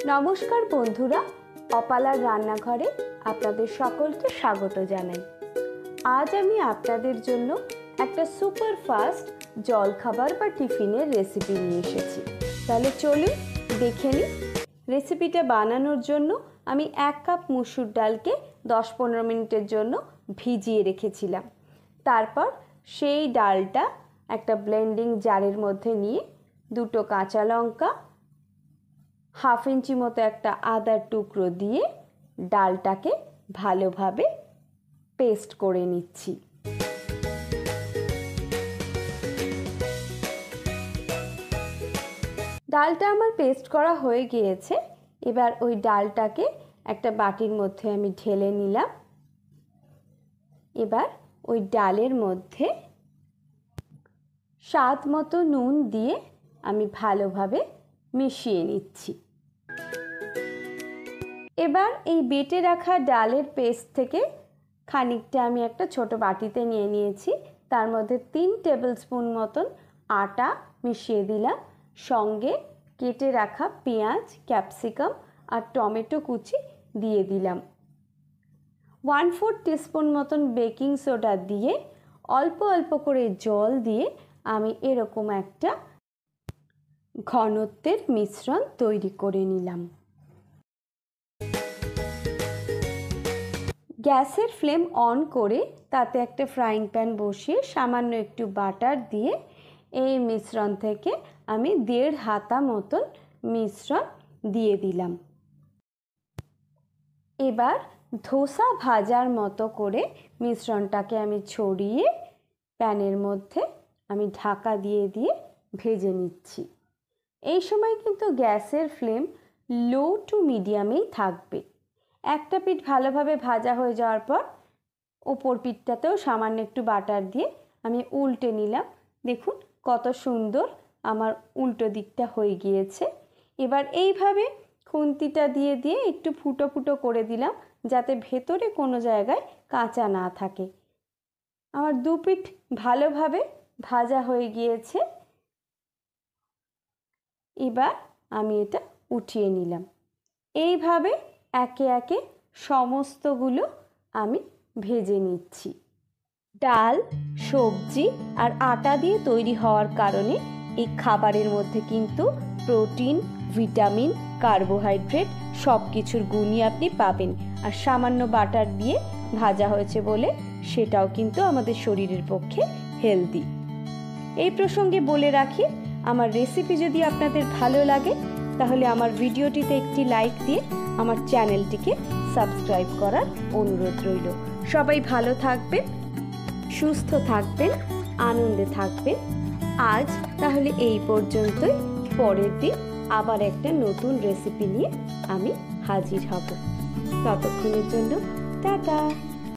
নমস্কার বন্ধুরা, অপালার রান্নাঘরে আপনাদের সকলকে স্বাগত জানাই। আজ আমি আপনাদের জন্য একটা সুপার ফাস্ট জলখাবার বা টিফিনের রেসিপি নিয়ে এসেছি। তাহলে চলুন দেখে নিই। রেসিপিটা বানানোর জন্য আমি 1 কাপ মুসুর ডালকে 10-15 মিনিটের জন্য ভিজিয়ে রেখেছিলাম। তারপর সেই ডালটা একটা ব্লেন্ডিং জারের মধ্যে নিয়ে 2টো কাঁচা লঙ্কা, 1/2 ইঞ্চি মতো একটা আদার টুকরো দিয়ে ডালটাকে ভালোভাবে পেস্ট করে নিচ্ছি। ডালটা আমার পেস্ট করা হয়ে গিয়েছে। এবার ওই ডালটাকে একটা বাটির মধ্যে আমি ঢেলে নিলাম। এবার ওই ডালের মধ্যে স্বাদ মতো নুন দিয়ে আমি ভালোভাবে মিশিয়ে নিচ্ছি। এবার এই বেটে রাখা ডালের পেস্ট থেকে খানিকটা আমি একটা ছোট বাটিতে নিয়ে নিয়েছি। তার মধ্যে 3 টেবিল স্পুন মতন আটা মিশিয়ে দিলাম। সঙ্গে কেটে রাখা পেঁয়াজ, ক্যাপসিকাম আর টমেটো কুচি দিয়ে দিলাম। 1/4 টিস্পুন মতন বেকিং সোডা দিয়ে অল্প অল্প করে জল দিয়ে আমি এরকম একটা ঘনত্বের মিশ্রণ তৈরি করে নিলাম। গ্যাসের ফ্লেম অন করে তাতে একটা ফ্রাইং প্যান বসিয়ে সামান্য একটু বাটার দিয়ে এই মিশ্রণ থেকে আমি 1.5 হাতা মতন মিশ্রণ দিয়ে দিলাম। এবার ধোসা ভাজার মতো করে মিশ্রণটাকে আমি ছড়িয়ে প্যানের মধ্যে আমি ঢাকা দিয়ে দিয়ে ভেজে নিচ্ছি। এই সময় কিন্তু গ্যাসের ফ্লেম লো টু মিডিয়ামেই থাকবে। একটা পিঠ ভালোভাবে ভাজা হয়ে যাওয়ার পর ওপর পিঠটাতেও সামান্য একটু বাটার দিয়ে আমি উল্টে নিলাম। দেখুন কত সুন্দর আমার উল্টো দিকটা হয়ে গিয়েছে। এবার এইভাবে খুন্তিটা দিয়ে দিয়ে একটু ফুটো ফুটো করে দিলাম যাতে ভেতরে কোনো জায়গায় কাঁচা না থাকে। আমার 2 পিঠ ভালোভাবে ভাজা হয়ে গিয়েছে। এবার আমি এটা উঠিয়ে নিলাম। এইভাবে একে একে সমস্তগুলো আমি ভেজে নিচ্ছি। ডাল, সবজি আর আটা দিয়ে তৈরি হওয়ার কারণে এই খাবারের মধ্যে কিন্তু প্রোটিন, ভিটামিন, কার্বোহাইড্রেট সব কিছুর গুণই আপনি পাবেন। আর সামান্য বাটার দিয়ে ভাজা হয়েছে বলে সেটাও কিন্তু আমাদের শরীরের পক্ষে হেলদি। এই প্রসঙ্গে বলে রাখি, আমার রেসিপি যদি আপনাদের ভালো লাগে তাহলে আমার ভিডিওটিতে একটি লাইক দিয়ে আমার চ্যানেলটিকে সাবস্ক্রাইব করার অনুরোধ রইল। সবাই ভালো থাকবেন, সুস্থ থাকবেন, আনন্দে থাকবেন। আজ তাহলে এই পর্যন্তই। পরের দিন আবার একটা নতুন রেসিপি নিয়ে আমি হাজির হব। ততক্ষণের জন্য টাটা।